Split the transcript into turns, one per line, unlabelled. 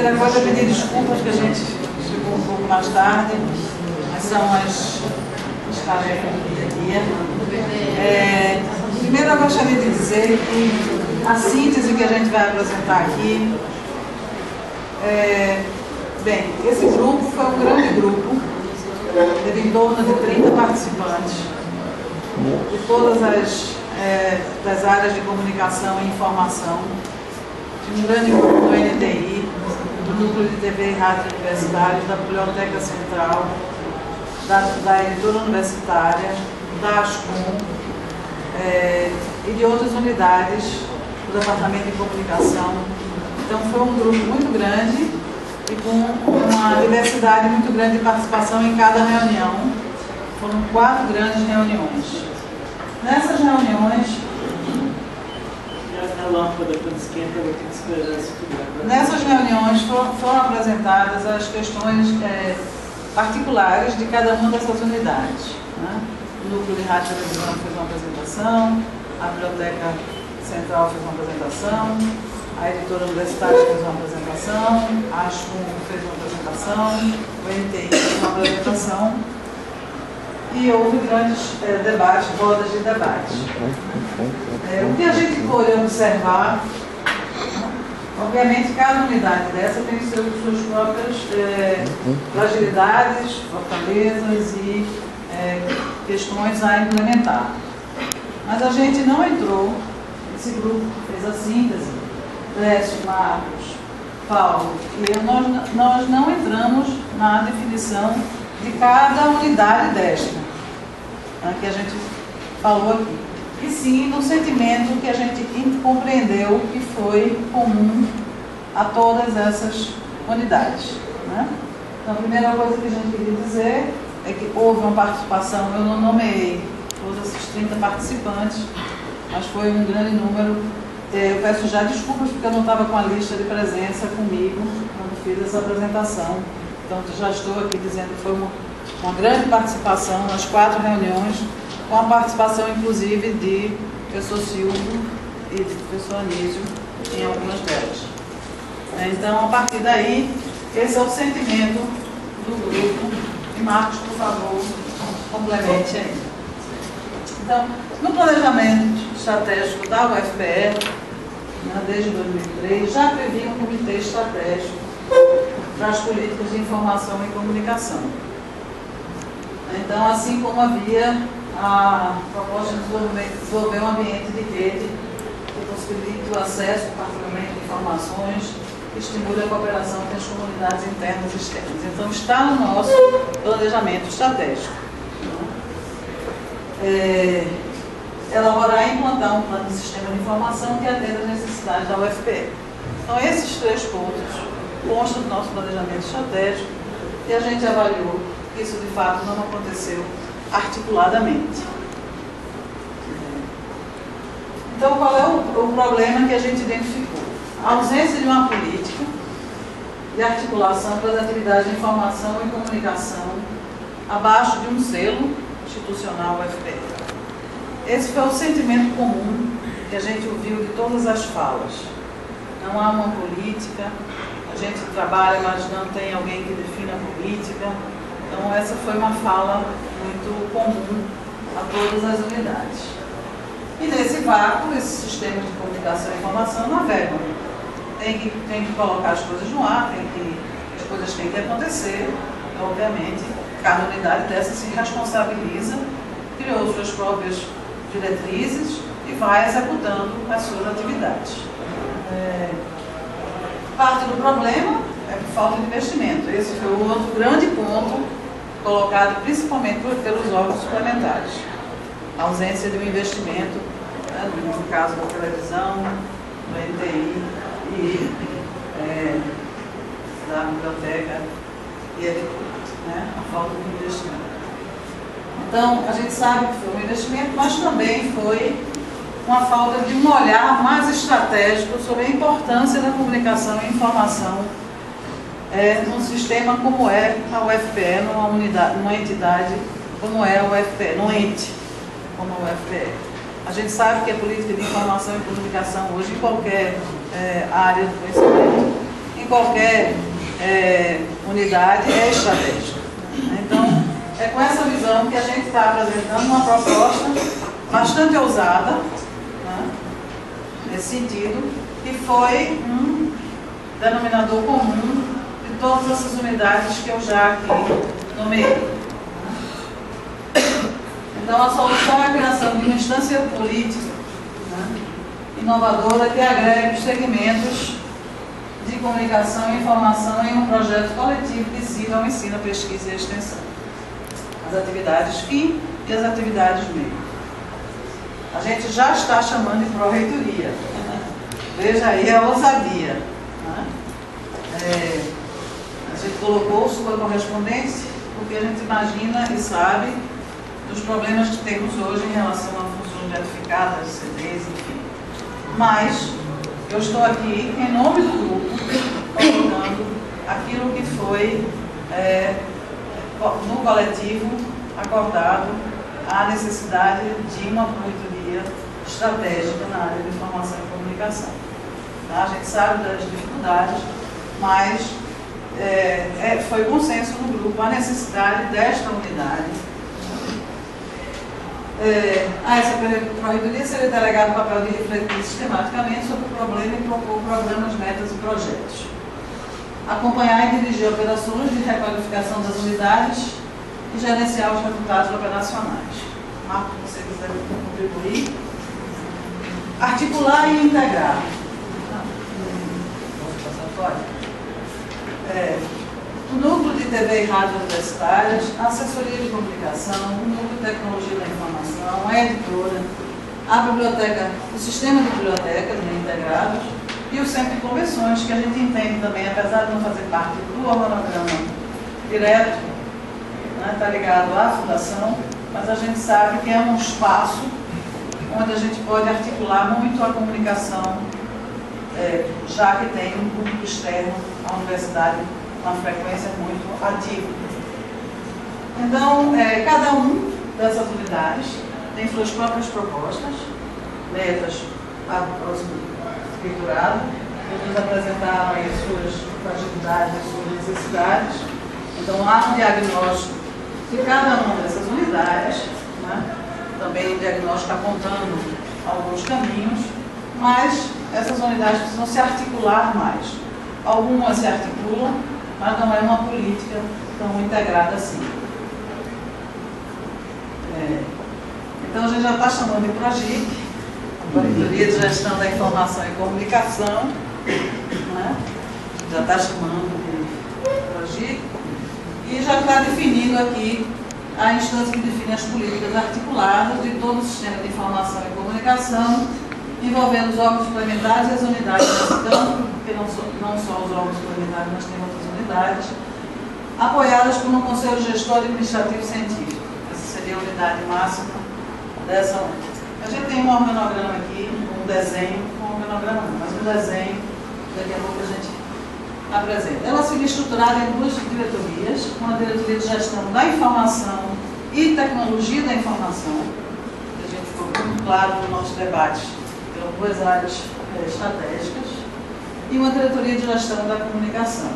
primeira coisa é pedir desculpas que a gente chegou um pouco mais tarde, mas são as tarefas do dia a dia. Primeiro eu gostaria de dizer que a síntese que a gente vai apresentar aqui, bem, esse grupo foi um grande grupo, teve em torno de 30 participantes, de todas das áreas de comunicação e informação, de um grande grupo do NTI, do Núcleo de TV e Rádio Universitários, da Biblioteca Central, da Editora Universitária, da ASCOM e de outras unidades do Departamento de Comunicação. Então foi um grupo muito grande e com uma diversidade muito grande de participação em cada reunião. Foram 4 grandes reuniões. Nessas reuniões, foram apresentadas as questões particulares de cada uma dessas unidades, né? O Núcleo de Rádio e Televisão fez uma apresentação, a Biblioteca Central fez uma apresentação, a Editora Universitária fez uma apresentação, a ASCOM fez uma apresentação, o NTI fez uma apresentação e houve grandes debates, rodas de debate. O que a gente pôde observar, obviamente cada unidade dessa tem suas próprias fragilidades, fortalezas e questões a implementar. Mas a gente não entrou, esse grupo fez a síntese, Lécio, Marcos, Paulo e eu, nós não entramos na definição de cada unidade desta, né, que a gente falou aqui. E sim no sentimento que a gente compreendeu que foi comum a todas essas unidades, né? Então a primeira coisa que a gente queria dizer é que houve uma participação, eu não nomeei todos esses 30 participantes, mas foi um grande número. Eu peço já desculpas porque eu não estava com a lista de presença comigo quando fiz essa apresentação. Então já estou aqui dizendo que foi uma grande participação nas 4 reuniões, com a participação inclusive de professor Silvio e de professor Anísio em algumas delas. Então, a partir daí, esse é o sentimento do grupo. E Marcos, por favor, complemente aí. Então, no planejamento estratégico da UFPE, desde 2003, já previa um comitê estratégico para as políticas de informação e comunicação. Então, assim como havia a proposta de desenvolver um ambiente de rede que possibilite o acesso ao compartilhamento de informações, que estimule a cooperação entre as comunidades internas e externas. Então, está no nosso planejamento estratégico. Elaborar e implantar um plano de sistema de informação que atenda às necessidades da UFPE. Então, esses 3 pontos constam do nosso planejamento estratégico e a gente avaliou que isso, de fato, não aconteceu articuladamente. Então, qual é o problema que a gente identificou? A ausência de uma política de articulação para as atividades de informação e comunicação abaixo de um selo institucional UFPE. Esse foi o sentimento comum que a gente ouviu de todas as falas. Não há uma política, a gente trabalha, mas não tem alguém que defina a política. Então, essa foi uma fala muito comum a todas as unidades. E nesse vácuo, esse sistema de comunicação e informação navega. Tem que colocar as coisas no ar, as coisas têm que acontecer. Então, obviamente, cada unidade dessa se responsabiliza, criou suas próprias diretrizes e vai executando as suas atividades. Parte do problema é por falta de investimento. Esse foi o outro grande ponto colocado principalmente pelos órgãos suplementares. A ausência de um investimento, no caso da televisão, do NTI e da biblioteca e a falta de investimento. Então, a gente sabe que foi um investimento, mas também foi uma falta de um olhar mais estratégico sobre a importância da comunicação e informação num sistema como é a UFPE, numa entidade como é a UFPE, num ente como a UFPE. A gente sabe que a política de informação e comunicação hoje, em qualquer área do conhecimento, em qualquer unidade é estratégica. Então, é com essa visão que a gente está apresentando uma proposta bastante ousada, né, nesse sentido, que foi um denominador comum de todas essas unidades que eu já aqui nomeei. Então, a solução é a criação de uma instância política, né, inovadora que agregue os segmentos de comunicação e informação em um projeto coletivo que siga o ensino, a pesquisa e a extensão. As atividades fim e as atividades meio. A gente já está chamando de pró-reitoria. Veja aí a ousadia. Né? A gente colocou sua correspondência porque a gente imagina e sabe dos problemas que temos hoje em relação a funções identificadas, CDs, enfim. Mas eu estou aqui em nome do grupo, colocando aquilo que foi no coletivo acordado, a necessidade de uma pró-reitoria estratégica na área de informação e comunicação. Tá? A gente sabe das dificuldades, mas foi consenso no grupo a necessidade desta unidade. Essa pró-reitoria seria delegada o papel de refletir sistematicamente sobre o problema e propor programas, metas e projetos. Acompanhar e dirigir operações de requalificação das unidades e gerenciar os resultados operacionais. Marco, se você quiser contribuir. Articular e integrar. O núcleo de TV e rádio universitárias, a assessoria de comunicação, o núcleo de tecnologia da informação, a editora, a biblioteca, o sistema de bibliotecas, né, integrados, e o centro de convenções, que a gente entende também, apesar de não fazer parte do organograma direto, está ligado à fundação, mas a gente sabe que é um espaço onde a gente pode articular muito a comunicação, já que tem um público externo à universidade, uma frequência muito ativa. Então, cada um dessas unidades tem suas próprias propostas, metas para o próximo escriturado, eles apresentaram aí suas fragilidades, suas necessidades. Então, há um diagnóstico de cada uma dessas unidades, né? Também o diagnóstico apontando alguns caminhos, mas essas unidades precisam se articular mais. Algumas se articulam, mas não é uma política tão integrada assim. Então, a gente já está chamando de PROGIC, Pró-reitoria de Gestão da Informação e Comunicação, né? Já está chamando de PROGIC, e já está definindo aqui a instância que define as políticas articuladas de todo o sistema de informação e comunicação, envolvendo os órgãos suplementares e as unidades desse campo, porque não só os órgãos suplementares, mas tem outras unidades, apoiadas por um conselho gestor administrativo científico. Essa seria a unidade máxima dessa unidade. A gente tem um organograma aqui, um desenho, mas um desenho, daqui a pouco a gente apresenta. Ela seria estruturada em duas diretorias, uma diretoria de gestão da informação e tecnologia da informação, que a gente ficou muito claro no nosso debate, pelas duas áreas estratégicas, e uma diretoria de gestão da comunicação.